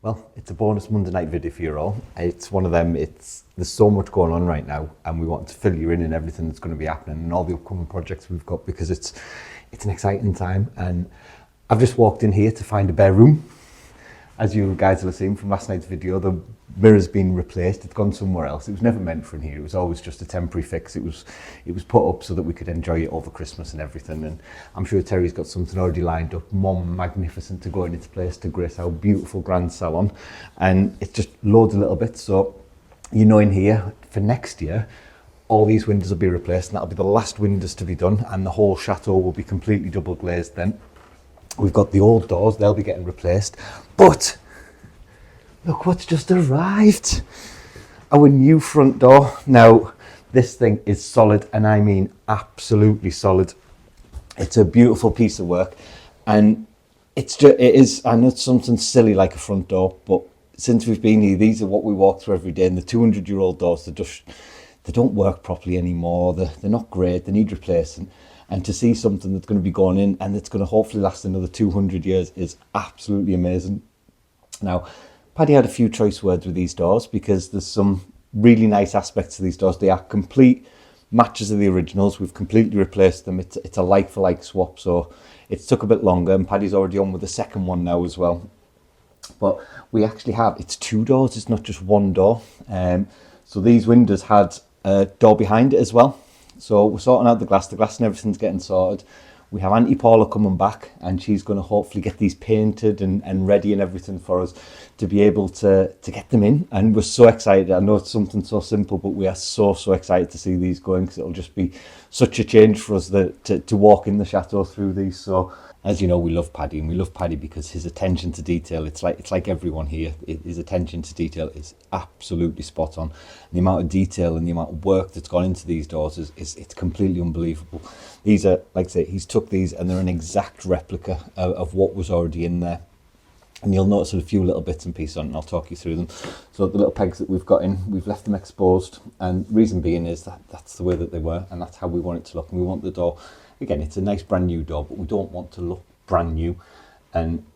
Well, it's a bonus Monday night video for you all. It's one of them, there's so much going on right now and we want to fill you in everything that's going to be happening and all the upcoming projects we've got because it's an exciting time. And I've just walked in here to find a bare room. As you guys will have seen from last night's video, the mirror's been replaced, it's gone somewhere else. It was never meant for in here, it was always just a temporary fix. It was put up so that we could enjoy it over Christmas and everything. And I'm sure Terry's got something already lined up, more magnificent to go in its place to grace our beautiful grand salon. And it's just loads of little bits. So, you know, in here for next year, all these windows will be replaced and that'll be the last windows to be done and the whole chateau will be completely double glazed then. We've got the old doors, they'll be getting replaced. But look what's just arrived. Our new front door. Now, this thing is solid, and I mean absolutely solid. It's a beautiful piece of work, and it is, I know it's something silly like a front door, but since we've been here, these are what we walk through every day, and the 200-year-old doors, they don't work properly anymore. They're not great, they need replacing. And to see something that's going to be going in and it's going to hopefully last another 200 years is absolutely amazing. Now, Paddy had a few choice words with these doors because there's some really nice aspects to these doors. They are complete matches of the originals. We've completely replaced them. It's a like-for-like swap, so it took a bit longer, and Paddy's already on with the second one now as well. But we actually have, it's two doors, it's not just one door. So these windows had a door behind it as well. So we're sorting out the glass and everything's getting sorted. We have Auntie Paula coming back and she's going to hopefully get these painted and ready and everything for us to be able to get them in. And we're so excited. I know it's something so simple, but we are so excited to see these going because it'll just be such a change for us to walk in the chateau through these. So as you know, we love Paddy, and we love Paddy because his attention to detail, it's like everyone here, his attention to detail is absolutely spot on. And the amount of detail and the amount of work that's gone into these doors it's completely unbelievable. These are, like I say, he's took these and they're an exact replica of what was already in there. And you'll notice a few little bits and pieces on it, and I'll talk you through them. So the little pegs that we've got in, we've left them exposed, and reason being is that's the way that they were, and that's how we want it to look. And we want the door, again, it's a nice brand new door, but we don't want to look brand new. And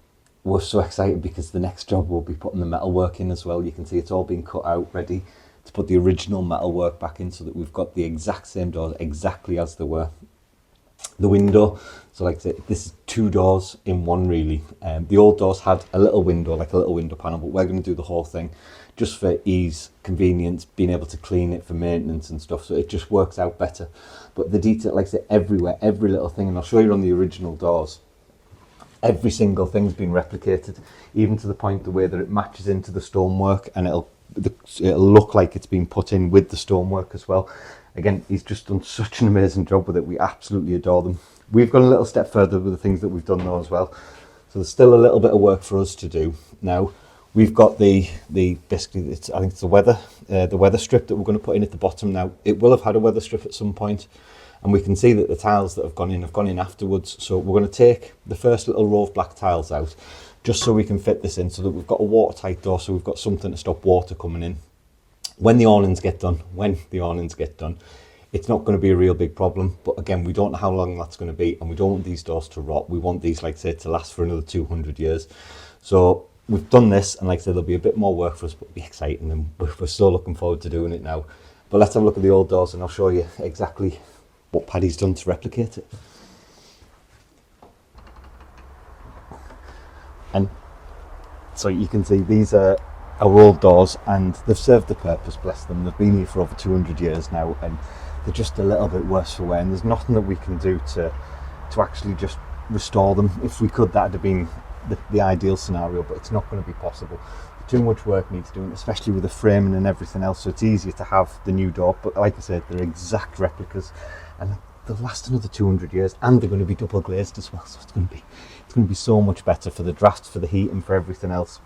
we're so excited because the next job we'll be putting the metalwork in as well. You can see it's all been cut out, ready to put the original metalwork back in so that we've got the exact same doors exactly as they were. The window, so like I said, this is two doors in one really. The old doors had a little window, like a little window panel, but we're going to do the whole thing just for ease, convenience, being able to clean it for maintenance and stuff, so it just works out better. But the detail, like I said, everywhere, every little thing, and I'll show you on the original doors, every single thing's been replicated, even to the point the way that it matches into the stonework, and it'll look like it's been put in with the stonework as well. Again, he's just done such an amazing job with it. We absolutely adore them. We've gone a little step further with the things that we've done though as well. So there's still a little bit of work for us to do. Now, we've got the basically, I think it's the weather strip that we're going to put in at the bottom now. It will have had a weather strip at some point, and we can see that the tiles that have gone in afterwards. So we're going to take the first little row of black tiles out, just so we can fit this in, so that we've got a watertight door, so we've got something to stop water coming in. When the awnings get done, it's not going to be a real big problem. But again, we don't know how long that's going to be, and we don't want these doors to rot. We want these, like I said, to last for another 200 years. So we've done this, and like I said, there'll be a bit more work for us, but it'll be exciting, and we're so looking forward to doing it now. But let's have a look at the old doors, and I'll show you exactly what Paddy's done to replicate it. And so you can see these are our old doors, and they've served the purpose, bless them. They've been here for over 200 years now, and they're just a little bit worse for wear, and there's nothing that we can do to actually just restore them. If we could, that'd have been the ideal scenario, but it's not going to be possible. Too much work needs doing, especially with the framing and everything else, so it's easier to have the new door. But like I said, they're exact replicas, and they'll last another 200 years, and they're going to be double glazed as well, so it's going to be so much better for the draft, for the heat, and for everything else.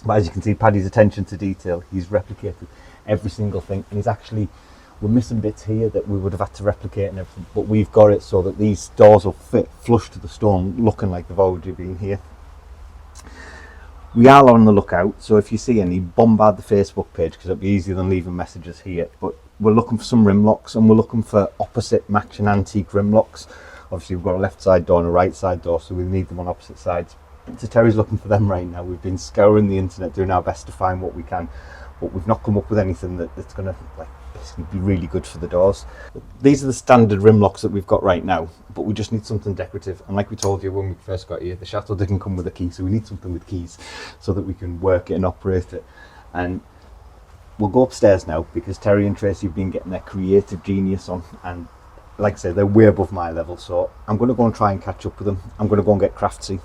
But as you can see, Paddy's attention to detail, he's replicated every single thing, and we're missing bits here that we would have had to replicate and everything, but we've got it so that these doors will fit flush to the stone, looking like they've already been here. We are on the lookout, so if you see any, bombard the Facebook page, because it'll be easier than leaving messages here. But we're looking for some rim locks, and we're looking for opposite matching antique rim locks. Obviously we've got a left side door and a right side door, so we need them on opposite sides. So Terry's looking for them right now. We've been scouring the internet, doing our best to find what we can, but we've not come up with anything that's going to like basically be really good for the doors. These are the standard rim locks that we've got right now, but we just need something decorative. And like we told you when we first got here, the Château didn't come with a key, so we need something with keys so that we can work it and operate it. And we'll go upstairs now because Terry and Tracy have been getting their creative genius on, and like I say, they're way above my level, so I'm going to go and try and catch up with them. I'm going to go and get craftsy.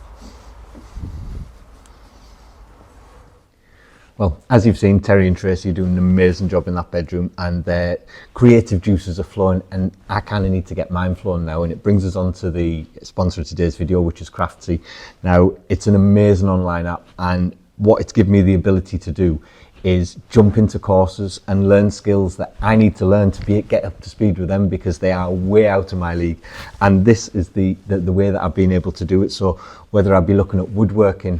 Well, as you've seen, Terry and Tracy are doing an amazing job in that bedroom, and their creative juices are flowing, and I kind of need to get mine flowing now. And it brings us on to the sponsor of today's video, which is Craftsy. Now, it's an amazing online app, and what it's given me the ability to do is jump into courses and learn skills that I need to learn to get up to speed with them, because they are way out of my league. And this is the way that I've been able to do it. So whether I'll be looking at woodworking,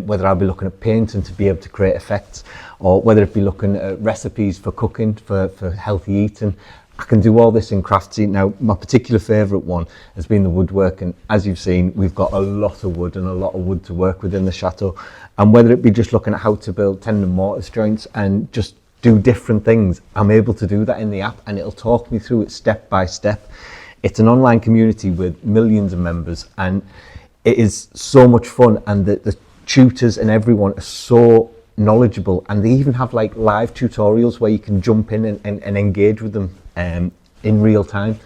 whether I'll be looking at painting to be able to create effects, or whether it be looking at recipes for cooking, for healthy eating, I can do all this in Craftsy. Now, my particular favourite one has been the woodworking. As you've seen, we've got a lot of wood and a lot of wood to work with in the chateau. And whether it be just looking at how to build tendon mortise joints and just do different things, I'm able to do that in the app, and it'll talk me through it step by step. It's an online community with millions of members, and it is so much fun. And the tutors and everyone are so knowledgeable, and they even have like live tutorials where you can jump in and engage with them in real time.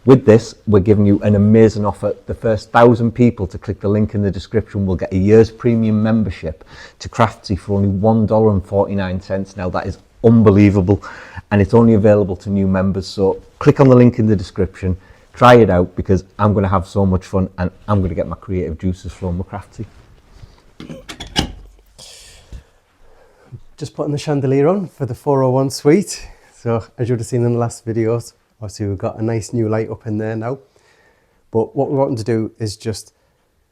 With this, we're giving you an amazing offer. The first 1,000 people to click the link in the description will get a year's premium membership to Craftsy for only $1.49. Now that is unbelievable, and it's only available to new members. So click on the link in the description, try it out, because I'm going to have so much fun, and I'm going to get my creative juices flowing with Craftsy. Just putting the chandelier on for the 401 suite. So as you would have seen in the last videos, obviously we've got a nice new light up in there now. But what we're wanting to do is just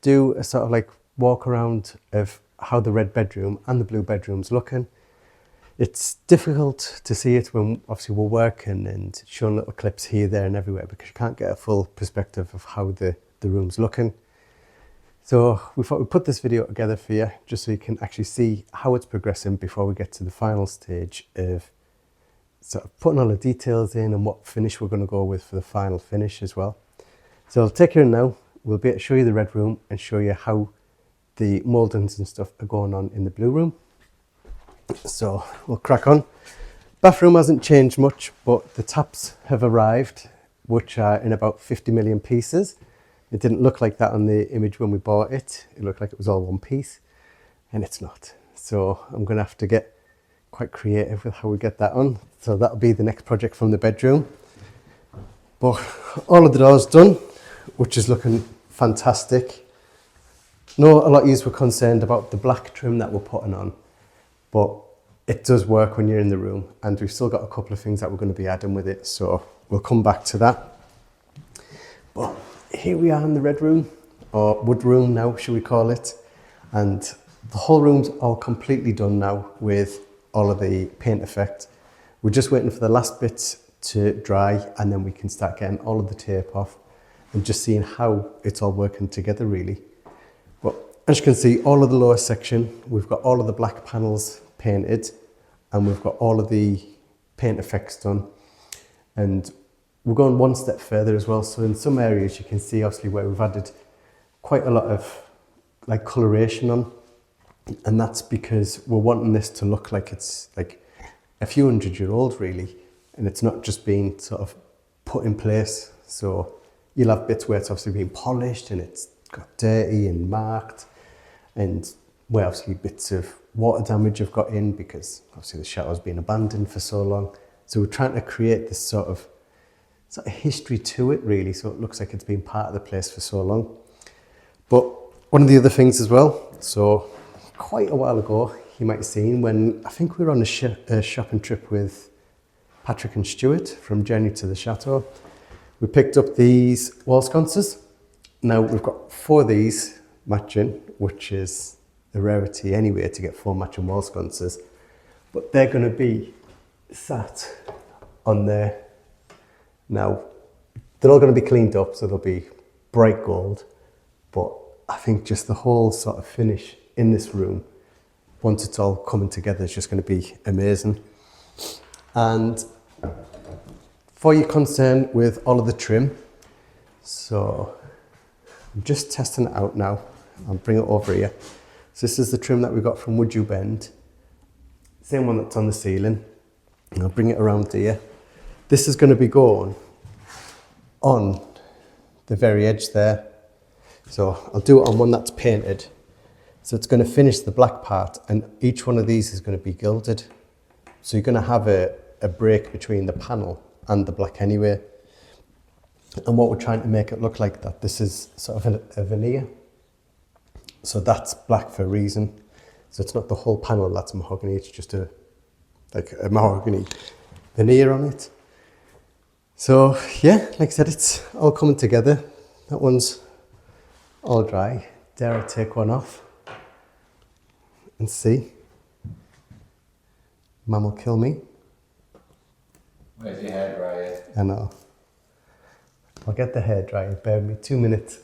do a sort of like walk around of how the red bedroom and the blue bedroom's looking. It's difficult to see it when obviously we're working and showing little clips here, there and everywhere, because you can't get a full perspective of how the room's looking. So we thought we'd put this video together for you just so you can actually see how it's progressing before we get to the final stage of sort of putting all the details in and what finish we're going to go with for the final finish as well. So I'll take you in now. We'll be able to show you the red room and show you how the mouldings and stuff are going on in the blue room. So we'll crack on. Bathroom hasn't changed much, but the taps have arrived, which are in about 50 million pieces. It didn't look like that on the image when we bought it. It looked like it was all one piece, and it's not. So I'm going to have to get quite creative with how we get that on. So that'll be the next project from the bedroom. But all of the doors done, which is looking fantastic. No, a lot of you were concerned about the black trim that we're putting on, but it does work when you're in the room, and we've still got a couple of things that we're going to be adding with it, so we'll come back to that. But here we are in the red room, or wood room now, should we call it, and the whole room's all completely done now with all of the paint effect. We're just waiting for the last bits to dry, and then we can start getting all of the tape off and just seeing how it's all working together really. But as you can see, all of the lower section, we've got all of the black panels painted, and we've got all of the paint effects done. And we're going one step further as well. So in some areas you can see obviously where we've added quite a lot of like coloration on, and that's because we're wanting this to look like it's like a few 100-year-old really, and it's not just being sort of put in place. So you'll have bits where it's obviously been polished and it's got dirty and marked, and where obviously bits of water damage have got in because obviously the chateau's been abandoned for so long. So we're trying to create this sort of history to it really, so it looks like it's been part of the place for so long. But one of the other things as well, so quite a while ago you might have seen when I think we were on a shopping trip with Patrick and Stuart from Journey to the Chateau, we picked up these wall sconces. Now we've got 4 of these matching, which is a rarity anyway to get 4 matching wall sconces, but they're going to be sat on there. Now they're all going to be cleaned up, so they'll be bright gold, but I think just the whole sort of finish in this room, once it's all coming together, is just going to be amazing. And for your concern with all of the trim, so I'm just testing it out now. I'll bring it over here. So this is the trim that we got from Would You Bend. Same one that's on the ceiling. And I'll bring it around here. This is going to be going on the very edge there. So I'll do it on one that's painted. So it's going to finish the black part, and each one of these is going to be gilded. So you're going to have a break between the panel and the black anyway. And what we're trying to make it look like, that this is sort of a veneer. So that's black for a reason. So it's not the whole panel that's mahogany, it's just like a mahogany veneer on it. So yeah, like I said, it's all coming together. That one's all dry. Dare I take one off and see? Mum will kill me. Where's your hairdryer? I know. I'll get the hairdryer. Bear with me 2 minutes.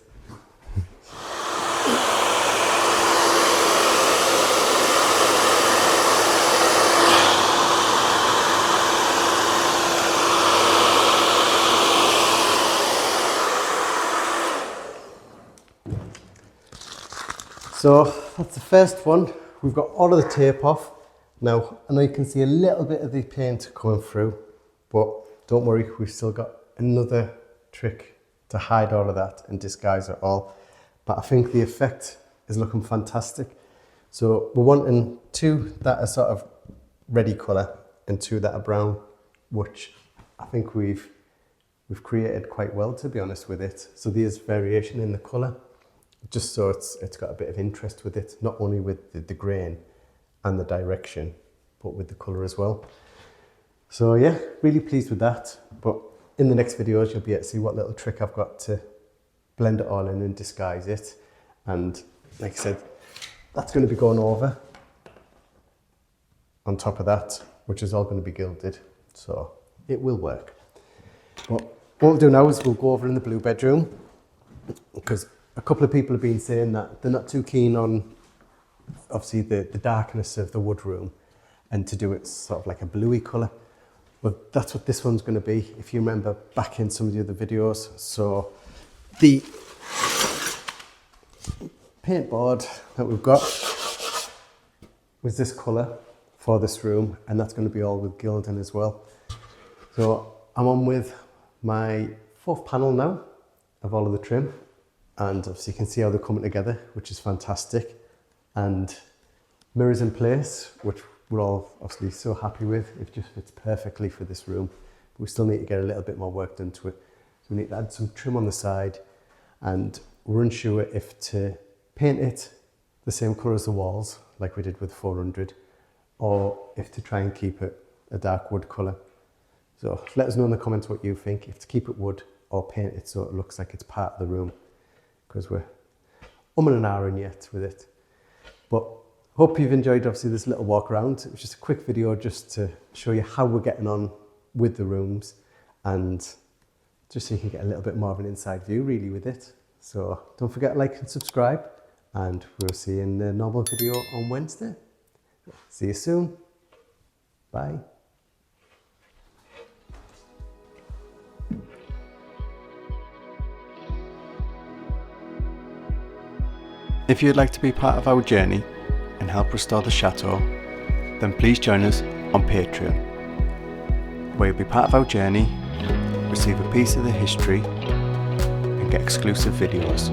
So that's the first one. We've got all of the tape off. Now, I know you can see a little bit of the paint coming through, but don't worry, we've still got another trick to hide all of that and disguise it all. But I think the effect is looking fantastic. So we're wanting two that are sort of ready colour and two that are brown, which I think we've created quite well, to be honest with it. So there's variation in the colour, just so it's got a bit of interest with it, not only with the grain and the direction, but with the colour as well. So yeah, really pleased with that. But in the next videos, you'll be able to see what little trick I've got to blend it all in and disguise it. And like I said, that's going to be going over on top of that, which is all going to be gilded. So it will work. But what we'll do now is we'll go over in the blue bedroom, because a couple of people have been saying that they're not too keen on, obviously, the darkness of the wood room and to do it sort of like a bluey colour. But that's what this one's going to be, if you remember back in some of the other videos. So the paintboard that we've got was this colour for this room, and that's going to be all with gilding as well. So I'm on with my fourth panel now of all of the trim, and obviously you can see how they're coming together, which is fantastic. And mirrors in place, which we're all obviously so happy with. It just fits perfectly for this room. But we still need to get a little bit more work done to it. So we need to add some trim on the side, and we're unsure if to paint it the same colour as the walls, like we did with 400, or if to try and keep it a dark wood colour. So let us know in the comments what you think, if to keep it wood or paint it so it looks like it's part of the room, because we're and ahhing yet with it. But hope you've enjoyed obviously this little walk around. It was just a quick video just to show you how we're getting on with the rooms, and just so you can get a little bit more of an inside view really with it. So don't forget to like and subscribe, and we'll see you in the normal video on Wednesday. See you soon. Bye. If you'd like to be part of our journey and help restore the chateau, then please join us on Patreon, where you'll be part of our journey, receive a piece of the history, and get exclusive videos.